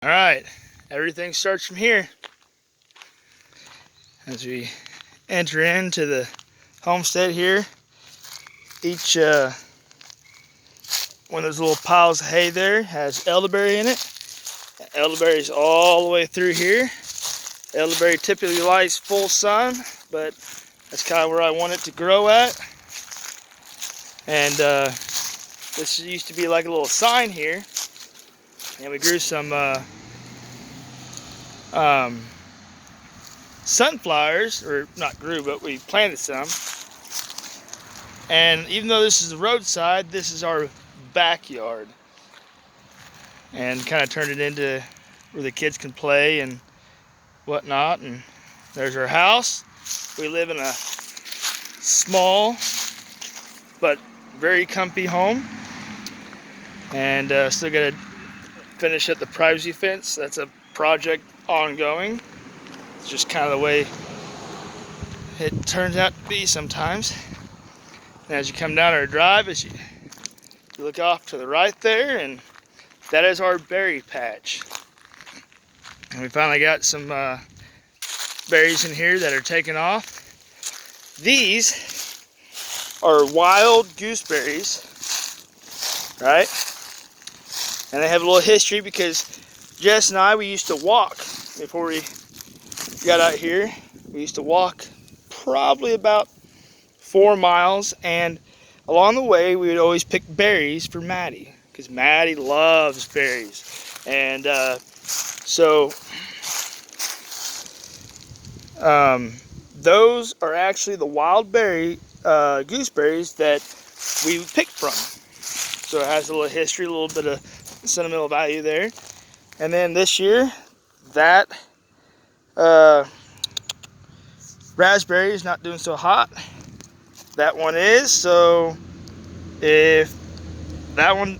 All right, everything starts from here. As we enter into the homestead here, each one of those little piles of hay there has elderberry in it. Elderberry's all the way through here. Elderberry typically likes full sun, but that's kind of where I want it to grow at. And this used to be like a little sign here, and we grew some sunflowers, or not grew, but we planted some. And even though this is the roadside, this is our backyard, and kind of turned it into where the kids can play and whatnot. And there's our house. We live in a small but very comfy home, and still got to finish up the privacy fence. That's a project ongoing. It's just kind of the way it turns out to be sometimes. And as you come down our drive, as you look off to the right there, and that is our berry patch. And we finally got some berries in here that are taking off. These are wild gooseberries, right? And they have a little history because Jess and I, we used to walk before we got out here. We used to walk probably about 4 miles, and along the way we would always pick berries for Maddie because Maddie loves berries. And those are actually the wild berry gooseberries that we picked from. So it has a little history, a little bit of sentimental value there. And then this year, that raspberry is not doing so hot. That one is. So if that one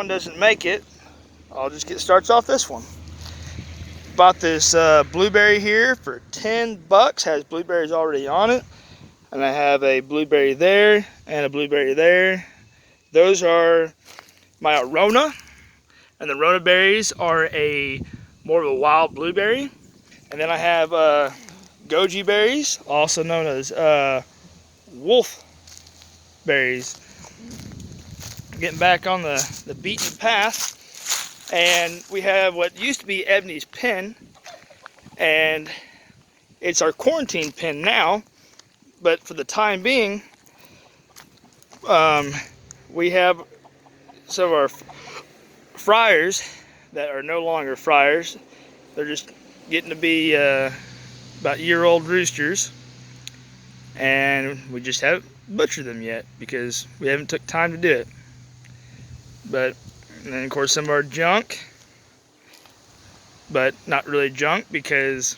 doesn't make it, I'll just starts off this one. Bought this blueberry here for $10. Has blueberries already on it, and I have a blueberry there and a blueberry there. Those are my Arona, and the Arona berries are more of a wild blueberry. And then I have goji berries, also known as wolf berries. Getting back on the beaten path, and we have what used to be Ebony's pen, and it's our quarantine pen now. But for the time being, we have some of our fryers that are no longer fryers. They're just getting to be about year-old roosters, and we just haven't butchered them yet because we haven't took time to do it. But and then of course some of our junk, but not really junk because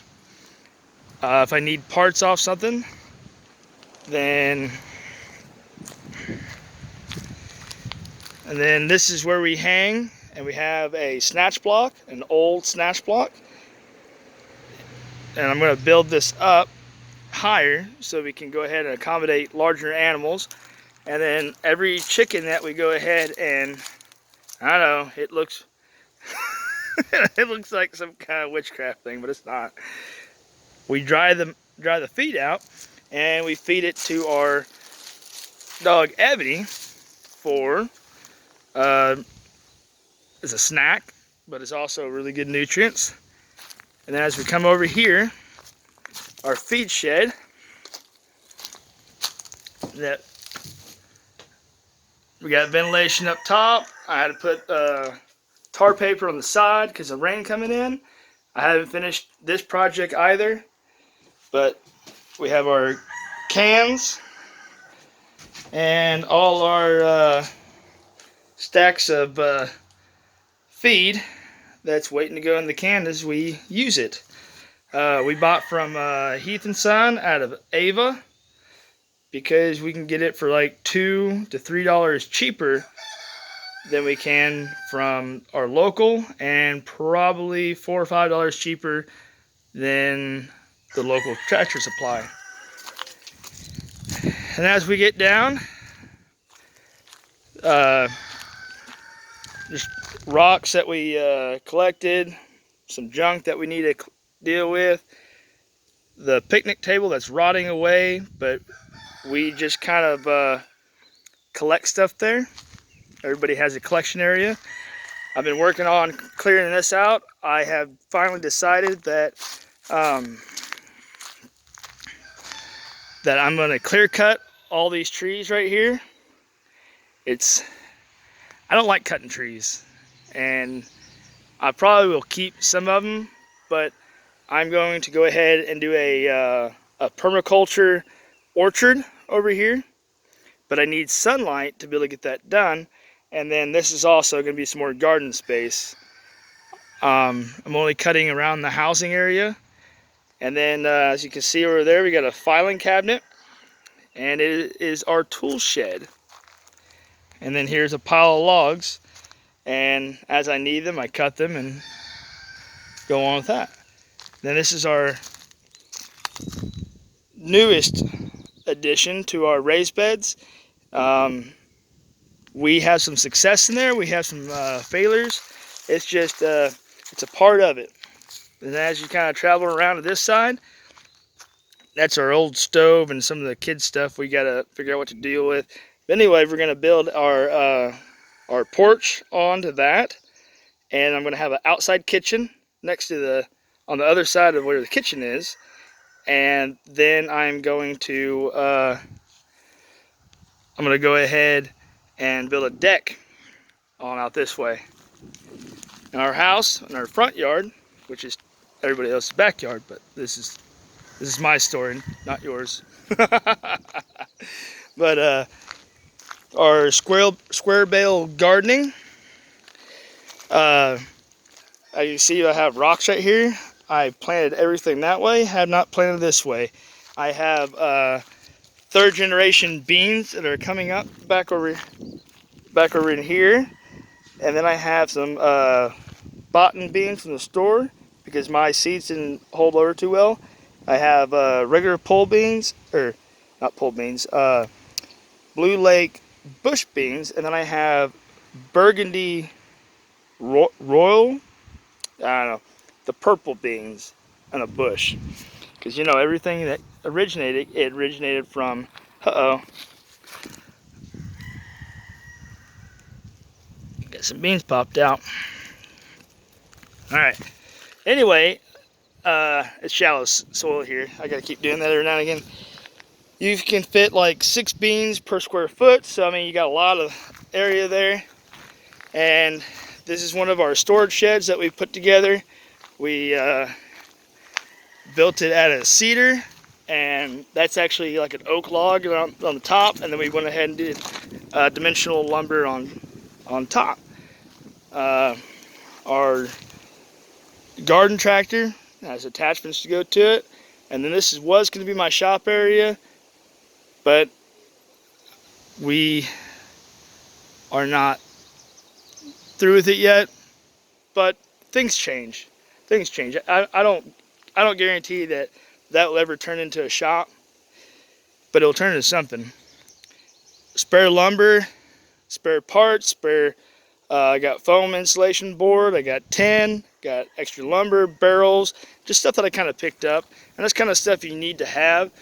if I need parts off something, then and then this is where we hang, and we have a snatch block, an old snatch block, and I'm going to build this up higher so we can go ahead and accommodate larger animals. And then every chicken that we go ahead and, I don't know, it looks it looks like some kind of witchcraft thing, but it's not. We dry the feed out, and we feed it to our dog Ebony for as a snack, but it's also really good nutrients. And then as we come over here, our feed shed, that we got ventilation up top. I had to put tar paper on the side because of rain coming in. I haven't finished this project either, but we have our cans and all our stacks of feed that's waiting to go in the can as we use it. We bought from Heath & Son out of Ava because we can get it for like $2 to $3 cheaper than we can from our local, and probably $4 or $5 cheaper than the local Tractor Supply. And as we get down, just rocks that we collected, some junk that we need to deal with. The picnic table that's rotting away, but we just kind of collect stuff there. Everybody has a collection area. I've been working on clearing this out. I have finally decided that that I'm going to clear cut all these trees right here. I don't like cutting trees, and I probably will keep some of them, but I'm going to go ahead and do a permaculture orchard over here. But I need sunlight to be able to get that done. And then this is also going to be some more garden space. I'm only cutting around the housing area. And then as you can see over there, we got a filing cabinet. And it is our tool shed. And then here's a pile of logs. And as I need them, I cut them and go on with that. Then this is our newest addition to our raised beds. We have some success in there. We have some failures. It's just it's a part of it. And as you kind of travel around to this side, that's our old stove and some of the kids stuff we gotta figure out what to deal with. But anyway, we're gonna build our porch onto that, and I'm gonna have an outside kitchen next to on the other side of where the kitchen is. And then I'm going to go ahead and build a deck on out this way. In our house, in our front yard, which is everybody else's backyard, but this is my story, not yours. But our square bale gardening. As you see, I have rocks right here. I planted everything that way. Have not planted this way. I have third generation beans that are coming up back over in here, and then I have some bottom beans from the store because my seeds didn't hold over too well. I have regular pole beans, or not pole beans, Blue Lake bush beans, and then I have burgundy royal, I don't know, the purple beans and a bush. Because, you know, everything that originated from, got some beans popped out. Alright, anyway, it's shallow soil here. I gotta keep doing that every now and again. You can fit like 6 beans per square foot, so I mean, you got a lot of area there. And this is one of our storage sheds that we put together. We built it out of cedar, and that's actually like an oak log on the top, and then we went ahead and did dimensional lumber on top. Our garden tractor has attachments to go to it, and then this was going to be my shop area, but we are not through with it yet. But things change. I don't guarantee that will ever turn into a shop, but it'll turn into something. Spare lumber, spare parts, I got foam insulation board, I got tin, got extra lumber, barrels, just stuff that I kind of picked up. And that's kind of stuff you need to have.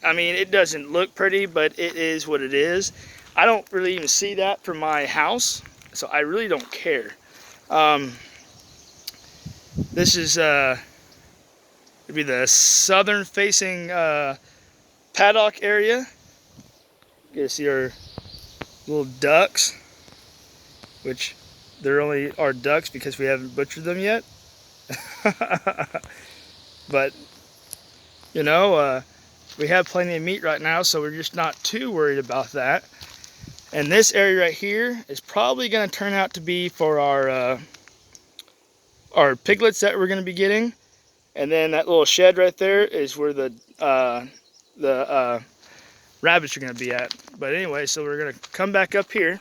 I mean, it doesn't look pretty, but it is what it is. I don't really even see that from my house, so I really don't care. This is it'd be the southern facing paddock area. You can see our little ducks, which there only are ducks because we haven't butchered them yet. But you know, we have plenty of meat right now, so we're just not too worried about that. And this area right here is probably going to turn out to be for our piglets that we're going to be getting. And then that little shed right there is where the rabbits are going to be at. But anyway, so we're going to come back up here.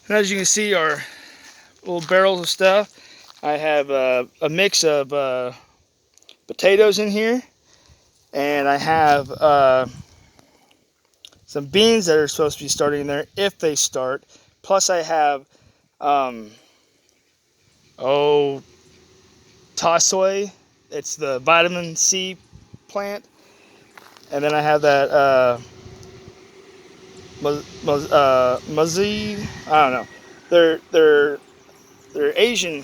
And as you can see, our little barrels of stuff. I have a mix of potatoes in here. And I have some beans that are supposed to be starting there if they start. plus I have Tassoy. It's the vitamin C plant, and then I have that Muzzy. I don't know. They're Asian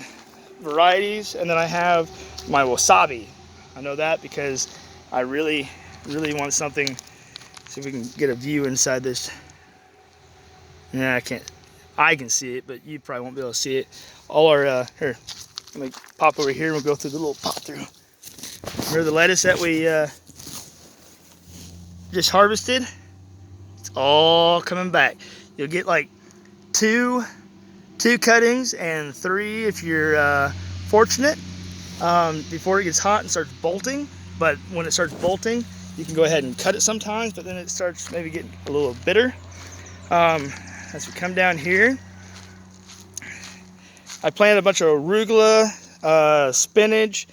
varieties, and then I have my wasabi. I know that because I really want something. See if we can get a view inside this. Yeah, I can't. I can see it, but you probably won't be able to see it. All our here. Let me pop over here and we'll go through the little pop through. Remember the lettuce that we just harvested? It's all coming back. You'll get like two cuttings and 3 if you're fortunate before it gets hot and starts bolting. But when it starts bolting, you can go ahead and cut it sometimes, but then it starts maybe getting a little bitter. As we come down here, I planted a bunch of arugula, spinach,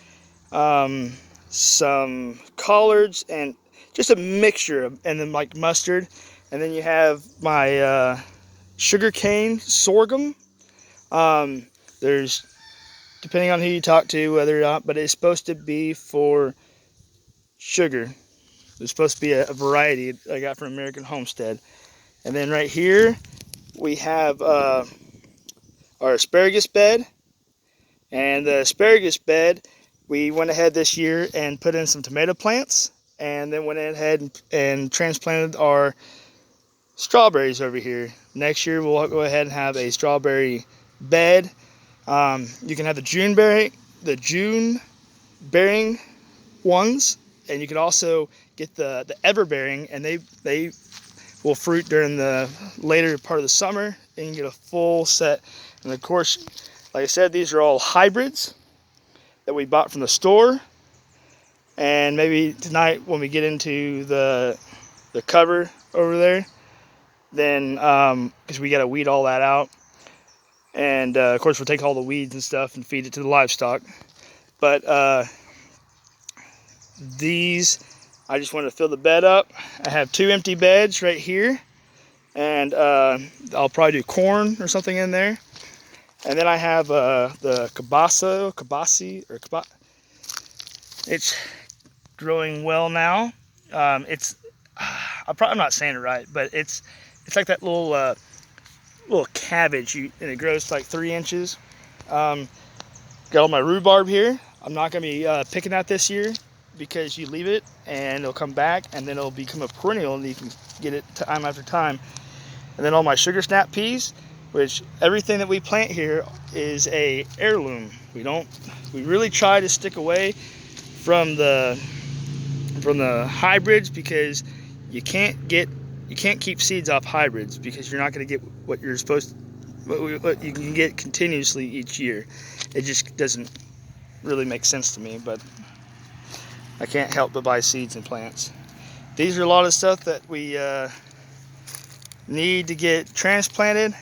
some collards, and just a mixture of, and then like mustard. And then you have my sugarcane sorghum. There's, depending on who you talk to, whether or not, but it's supposed to be for sugar. There's supposed to be a variety I got from American Homestead. And then right here we have our asparagus bed. And the asparagus bed, we went ahead this year and put in some tomato plants, and then went ahead and transplanted our strawberries over here. Next year we'll go ahead and have a strawberry bed. You can have the June bearing ones, and you can also get the ever bearing, and they will fruit during the later part of the summer, and you can get a full set. And of course, like I said, these are all hybrids that we bought from the store. And maybe tonight when we get into the cover over there, then because we got to weed all that out, and of course we'll take all the weeds and stuff and feed it to the livestock. But these, I just wanted to fill the bed up. I have 2 empty beds right here, and I'll probably do corn or something in there. And then I have the kabasi. It's growing well now. I'm not saying it right, but it's like that little cabbage, and it grows like 3 inches. Got all my rhubarb here. I'm not gonna be picking that this year because you leave it and it'll come back, and then it'll become a perennial, and you can get it time after time. And then all my sugar snap peas, which everything that we plant here is a heirloom. We really try to stick away from the hybrids, because you can't keep seeds off hybrids, because you're not going to get what you're supposed to, what you can get continuously each year. It just doesn't really make sense to me, but I can't help but buy seeds and plants. These are a lot of stuff that we need to get transplanted.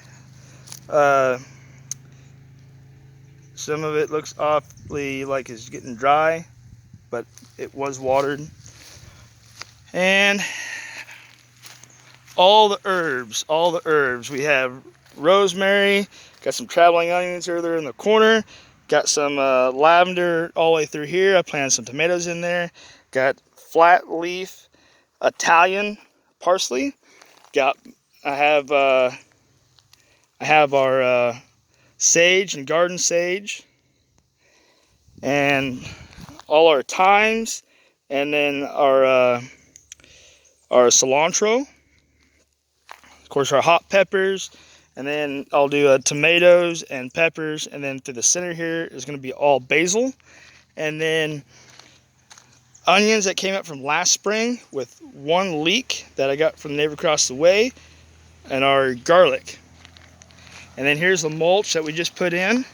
Some of it looks awfully like it's getting dry, but it was watered. And all the herbs. We have rosemary, got some traveling onions over there in the corner, got some lavender all the way through here. I planted some tomatoes in there. Got flat leaf Italian parsley. I have our sage and garden sage, and all our thymes, and then our cilantro, of course our hot peppers, and then I'll do tomatoes and peppers, and then through the center here is going to be all basil, and then onions that came up from last spring with 1 leek that I got from the neighbor across the way, and our garlic. And then here's the mulch that we just put in.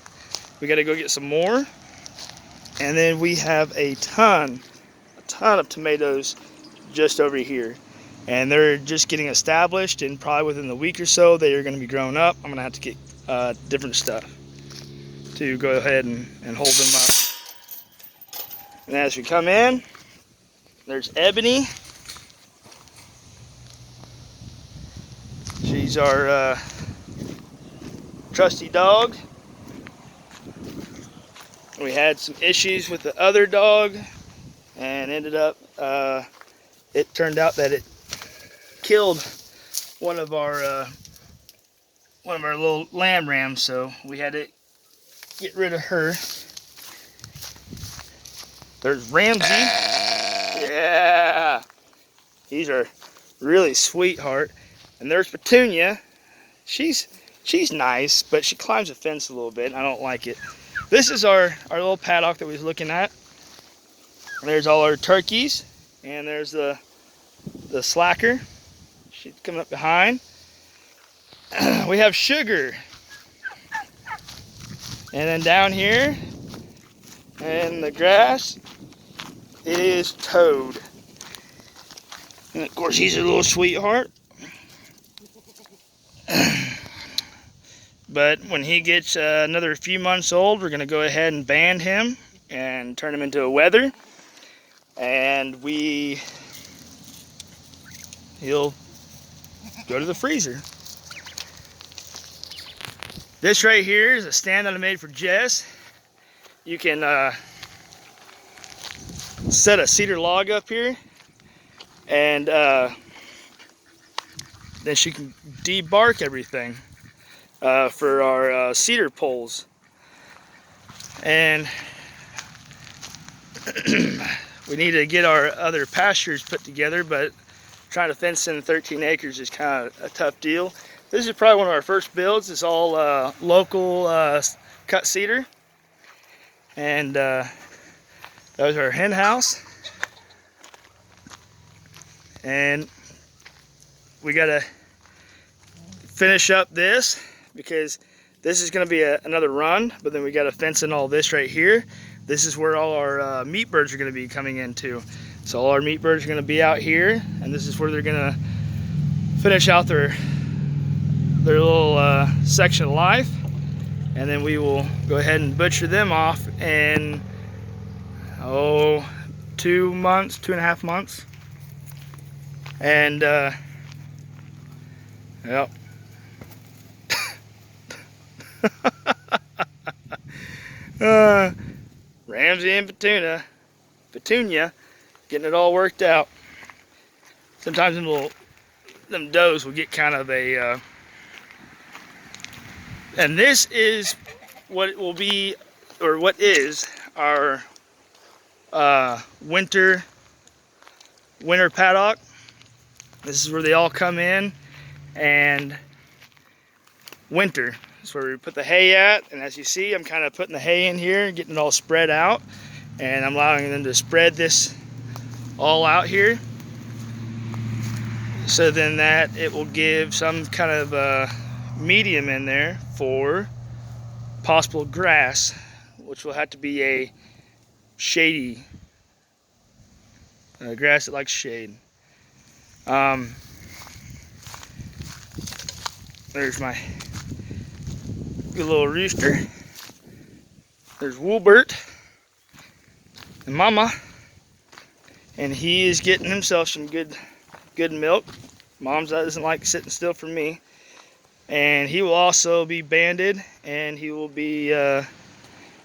We got to go get some more. And then we have a ton of tomatoes just over here. And they're just getting established, and probably within the week or so they are going to be grown up. I'm going to have to get different stuff to go ahead and hold them up. And as we come in, there's Ebony. She's our trusty dog. We had some issues with the other dog, and ended up, it turned out that it killed one of our little lamb rams, so we had to get rid of her. There's Ramsey. Yeah, he's our really sweetheart. And there's Petunia. She's nice, but she climbs the fence a little bit, and I don't like it. This is our little paddock that we was looking at. There's all our turkeys, and there's the slacker. She's coming up behind. We have Sugar. And then down here in the grass is Toad. And of course he's a little sweetheart. But when he gets another few months old, we're going to go ahead and band him and turn him into a wether. And he'll go to the freezer. This right here is a stand that I made for Jess. You can set a cedar log up here, and then she can debark everything for our cedar poles. And we need to get our other pastures put together, but trying to fence in 13 acres is kind of a tough deal. This is probably one of our first builds. It's all local cut cedar. And that was our hen house. And we gotta finish up this because this is gonna be another run, but then we gotta fence in all this right here. This is where all our meat birds are gonna be coming into. So all our meat birds are gonna be out here, and this is where they're gonna finish out their little section of life, and then we will go ahead and butcher them off in 2 months, 2.5 months. And yep. Ramsey and Petunia getting it all worked out. Sometimes them does will get kind of a and this is what it will be, or what is our winter paddock. This is where they all come in, and winter is where we put the hay at. And as you see, I'm kind of putting the hay in here and getting it all spread out, and I'm allowing them to spread this all out here, so then that it will give some kind of medium in there for possible grass, which will have to be a shady grass that likes shade. There's my good little rooster. There's Woolbert and Mama, and he is getting himself some good milk. Mom's doesn't like sitting still for me. And he will also be banded, and he will be in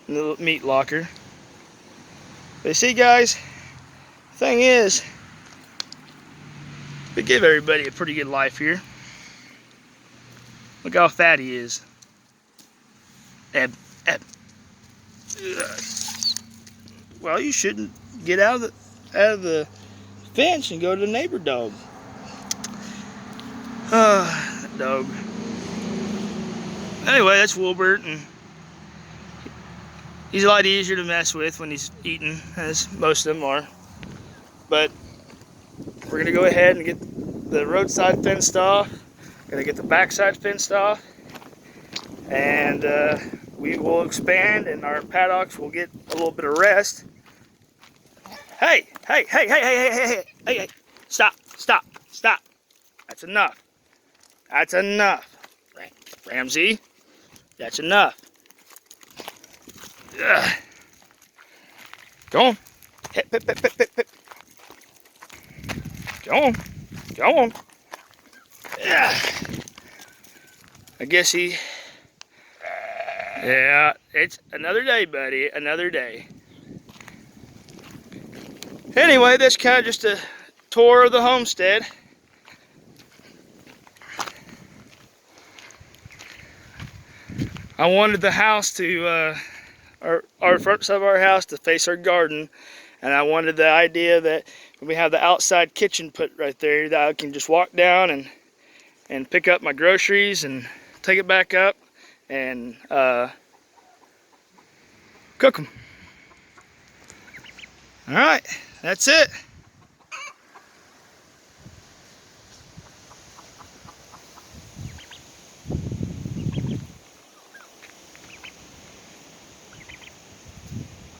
the meat locker. But you see, guys, the thing is, we give everybody a pretty good life here. Look how fat he is. Eb. Well, you shouldn't get out of the fence and go to the neighbor dog. That dog. Anyway, that's Woolbert, and he's a lot easier to mess with when he's eating, as most of them are. But we're gonna go ahead and get the roadside fenced off. Gonna get the backside fenced off, and we will expand, and our paddocks will get a little bit of rest. Hey! Stop! That's enough. That's enough, Ramsey. That's enough. Ugh. Go on. Hip. Go on. Ugh. I guess he Yeah, it's another day, buddy. Another day. Anyway, that's kind of just a tour of the homestead. I wanted the house to, our front side of our house to face our garden. And I wanted the idea that when we have the outside kitchen put right there, that I can just walk down and pick up my groceries and take it back up and cook them. All right, that's it.